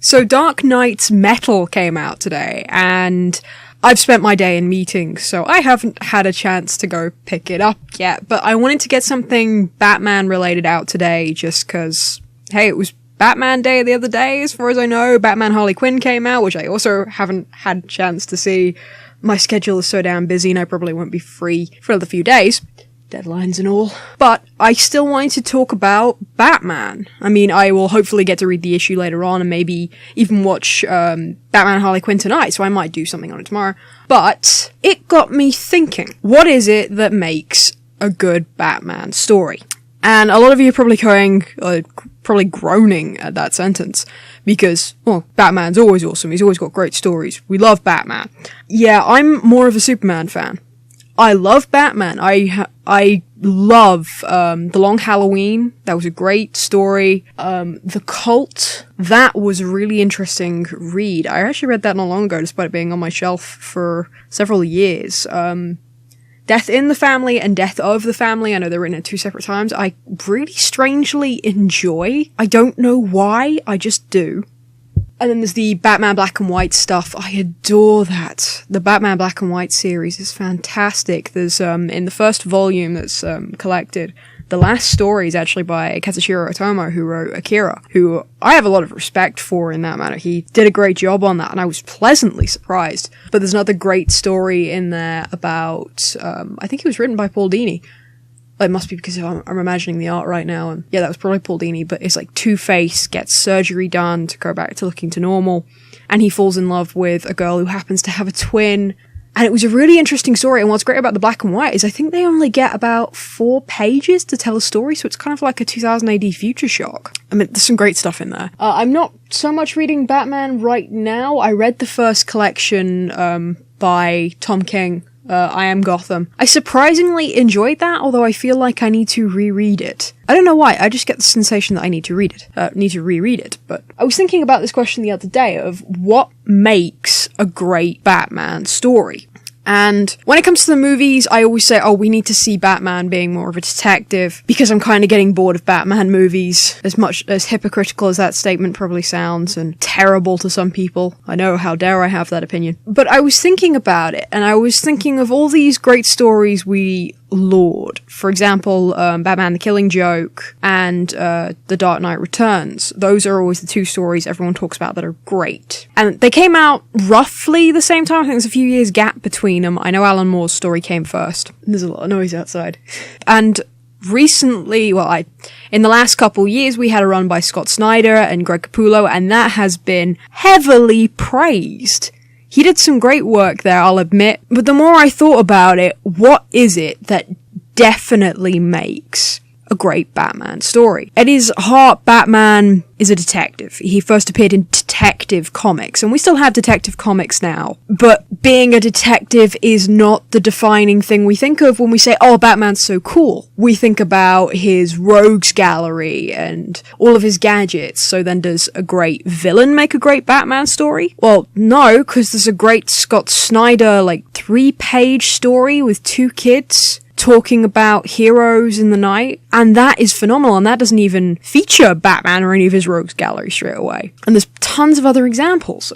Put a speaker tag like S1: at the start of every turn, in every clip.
S1: So Dark Knight's Metal came out today, and I've spent my day in meetings, so I haven't had a chance to go pick it up yet, but I wanted to get something Batman-related out today, just because, hey, it was Batman Day the other day, as far as I know. Batman Harley Quinn came out, which I also haven't had a chance to see. My schedule is so damn busy, and I probably won't be free for another few days. Deadlines and all. But I still wanted to talk about Batman. I mean, I will hopefully get to read the issue later on and maybe even watch Batman Harley Quinn tonight, so I might do something on it tomorrow. But it got me thinking, what is it that makes a good Batman story? And a lot of you are probably probably groaning at that sentence, because, well, Batman's always awesome, he's always got great stories, we love Batman. Yeah, I'm more of a Superman fan. I love Batman. I love The Long Halloween. That was a great story. The Cult. That was a really interesting read. I actually read that not long ago, despite it being on my shelf for several years. Death in the Family and Death of the Family. I know they're written at 2 separate times. I really strangely enjoy. I don't know why. I just do. And then there's the Batman Black and White stuff. I adore that. The Batman Black and White series is fantastic. There's, in the first volume that's, collected, the last story is actually by Kazushiro Otomo, who wrote Akira, who I have a lot of respect for in that matter. He did a great job on that, and I was pleasantly surprised. But there's another great story in there about, I think it was written by Paul Dini. It must be because I'm imagining the art right now, and yeah, that was probably Paul Dini, but it's like Two-Face gets surgery done to go back to looking to normal, and he falls in love with a girl who happens to have a twin, and it was a really interesting story, and what's great about the Black and White is I think they only get about 4 pages to tell a story, so it's kind of like a 2000 AD Future Shock. I mean, there's some great stuff in there. I'm not so much reading Batman right now. I read the first collection by Tom King, I Am Gotham. I surprisingly enjoyed that, although I feel like I need to reread it. I don't know why, I just get the sensation that I need to reread it, but I was thinking about this question the other day of what makes a great Batman story. And when it comes to the movies, I always say, oh, we need to see Batman being more of a detective, because I'm kind of getting bored of Batman movies, as much as hypocritical as that statement probably sounds, and terrible to some people. I know, how dare I have that opinion. But I was thinking about it, and I was thinking of all these great stories we laud. For example, Batman the Killing Joke and The Dark Knight Returns. Those are always the 2 stories everyone talks about that are great. And they came out roughly the same time. I think there's a few years gap between them. I know Alan Moore's story came first. There's a lot of noise outside. And recently, in the last couple years, we had a run by Scott Snyder and Greg Capullo, and that has been heavily praised. He did some great work there, I'll admit, but the more I thought about it, what is it that definitely makes a great Batman story? At his heart, Batman is a detective. He first appeared in Detective Comics, and we still have Detective Comics now, but being a detective is not the defining thing we think of when we say, oh, Batman's so cool. We think about his rogues gallery and all of his gadgets, so then does a great villain make a great Batman story? Well, no, because there's a great Scott Snyder, 3-page story with 2 kids talking about heroes in the night, and that is phenomenal, and that doesn't even feature Batman or any of his rogues gallery straight away. And there's tons of other examples.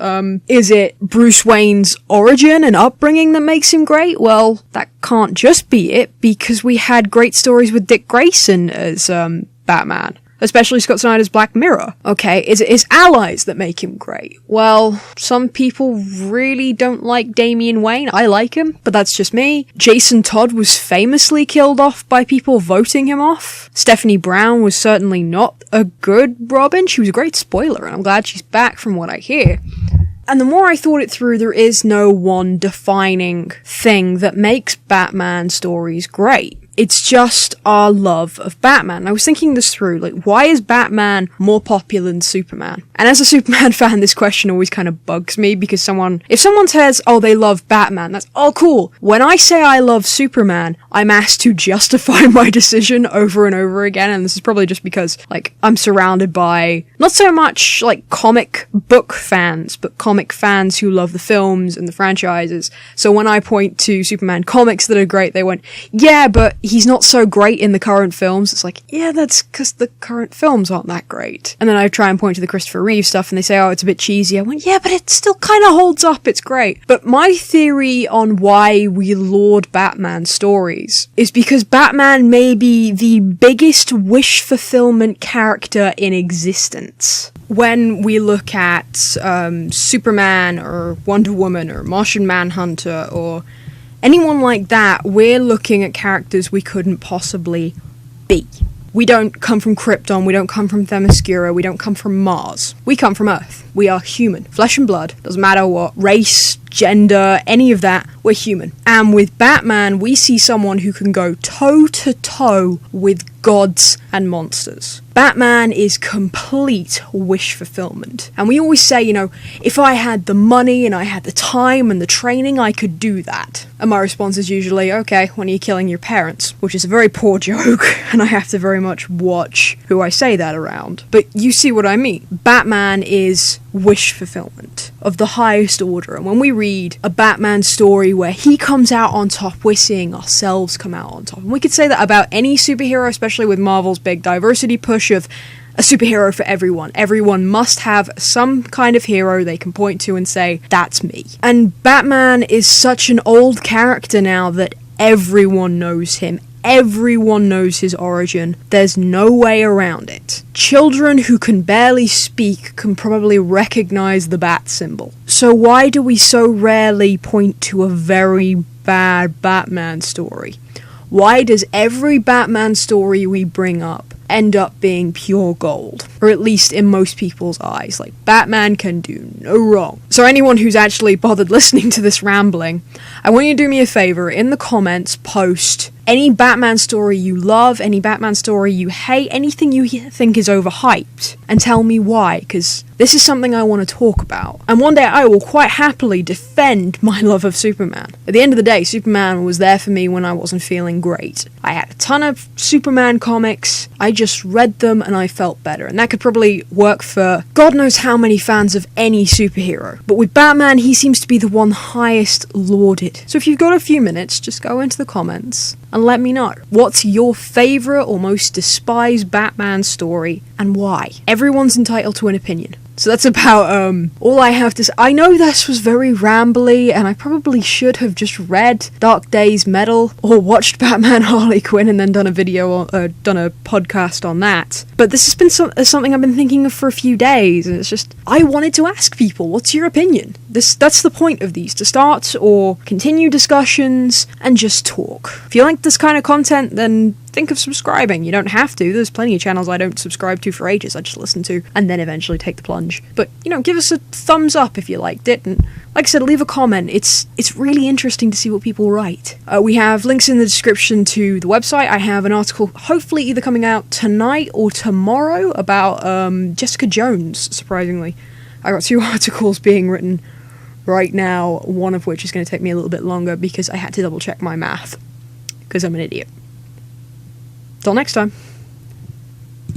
S1: Is it Bruce Wayne's origin and upbringing that makes him great? Well, that can't just be it, because we had great stories with Dick Grayson as Batman. Especially Scott Snyder's Black Mirror. Okay, is it his allies that make him great? Well, some people really don't like Damian Wayne. I like him, but that's just me. Jason Todd was famously killed off by people voting him off. Stephanie Brown was certainly not a good Robin. She was a great spoiler, and I'm glad she's back from what I hear. And the more I thought it through, there is no one defining thing that makes Batman stories great. It's just our love of Batman. I was thinking this through, why is Batman more popular than Superman? And as a Superman fan, this question always kind of bugs me, because if someone says, oh, they love Batman, that's, oh, cool. When I say I love Superman, I'm asked to justify my decision over and over again, and this is probably just because, I'm surrounded by, not so much, comic book fans, but comic fans who love the films and the franchises. So when I point to Superman comics that are great, they went, yeah, but he's not so great in the current films. It's like, yeah, that's because the current films aren't that great. And then I try and point to the Christopher Reeve stuff and they say, oh, it's a bit cheesy. I went, yeah, but it still kind of holds up. It's great. But my theory on why we laud Batman stories is because Batman may be the biggest wish fulfillment character in existence. When we look at Superman or Wonder Woman or Martian Manhunter or anyone like that, we're looking at characters we couldn't possibly be. We don't come from Krypton, we don't come from Themyscira, we don't come from Mars. We come from Earth. We are human. Flesh and blood. Doesn't matter what race, gender, any of that, we're human. And with Batman, we see someone who can go toe-to-toe with gods and monsters. Batman is complete wish fulfillment. And we always say, you know, if I had the money and I had the time and the training, I could do that. And my response is usually, okay, when are you killing your parents? Which is a very poor joke, and I have to very much watch who I say that around. But you see what I mean. Batman is wish fulfillment of the highest order. And when we read a Batman story where he comes out on top, we're seeing ourselves come out on top. And we could say that about any superhero, especially with Marvel's big diversity push of a superhero for everyone. Everyone must have some kind of hero they can point to and say, that's me. And Batman is such an old character now that everyone knows him. Everyone knows his origin. There's no way around it. Children who can barely speak can probably recognize the bat symbol. So why do we so rarely point to a very bad Batman story? Why does every Batman story we bring up end up being pure gold? Or at least in most people's eyes. Like, Batman can do no wrong. So anyone who's actually bothered listening to this rambling, I want you to do me a favor. In the comments, post any Batman story you love, any Batman story you hate, anything you think is overhyped, and tell me why, because this is something I want to talk about. And one day I will quite happily defend my love of Superman. At the end of the day, Superman was there for me when I wasn't feeling great. I had a ton of Superman comics, I just read them and I felt better. And that could probably work for God knows how many fans of any superhero. But with Batman, he seems to be the one highest lauded. So if you've got a few minutes, just go into the comments and let me know. What's your favourite or most despised Batman story and why? Everyone's entitled to an opinion. So that's about all I have to say. I know this was very rambly, and I probably should have just read Dark Days Metal or watched Batman Harley Quinn and then done a video, done a podcast on that. But this has been something I've been thinking of for a few days, and it's just, I wanted to ask people, what's your opinion? That's the point of these, to start or continue discussions and just talk. If you like this kind of content, then think of subscribing. You don't have to. There's plenty of channels I don't subscribe to for ages. I just listen to and then eventually take the plunge. But, you know, give us a thumbs up if you liked it. And like I said, leave a comment. It's really interesting to see what people write. We have links in the description to the website. I have an article hopefully either coming out tonight or tomorrow about Jessica Jones, surprisingly. I got 2 articles being written right now, one of which is going to take me a little bit longer because I had to double check my math because I'm an idiot. Till next time.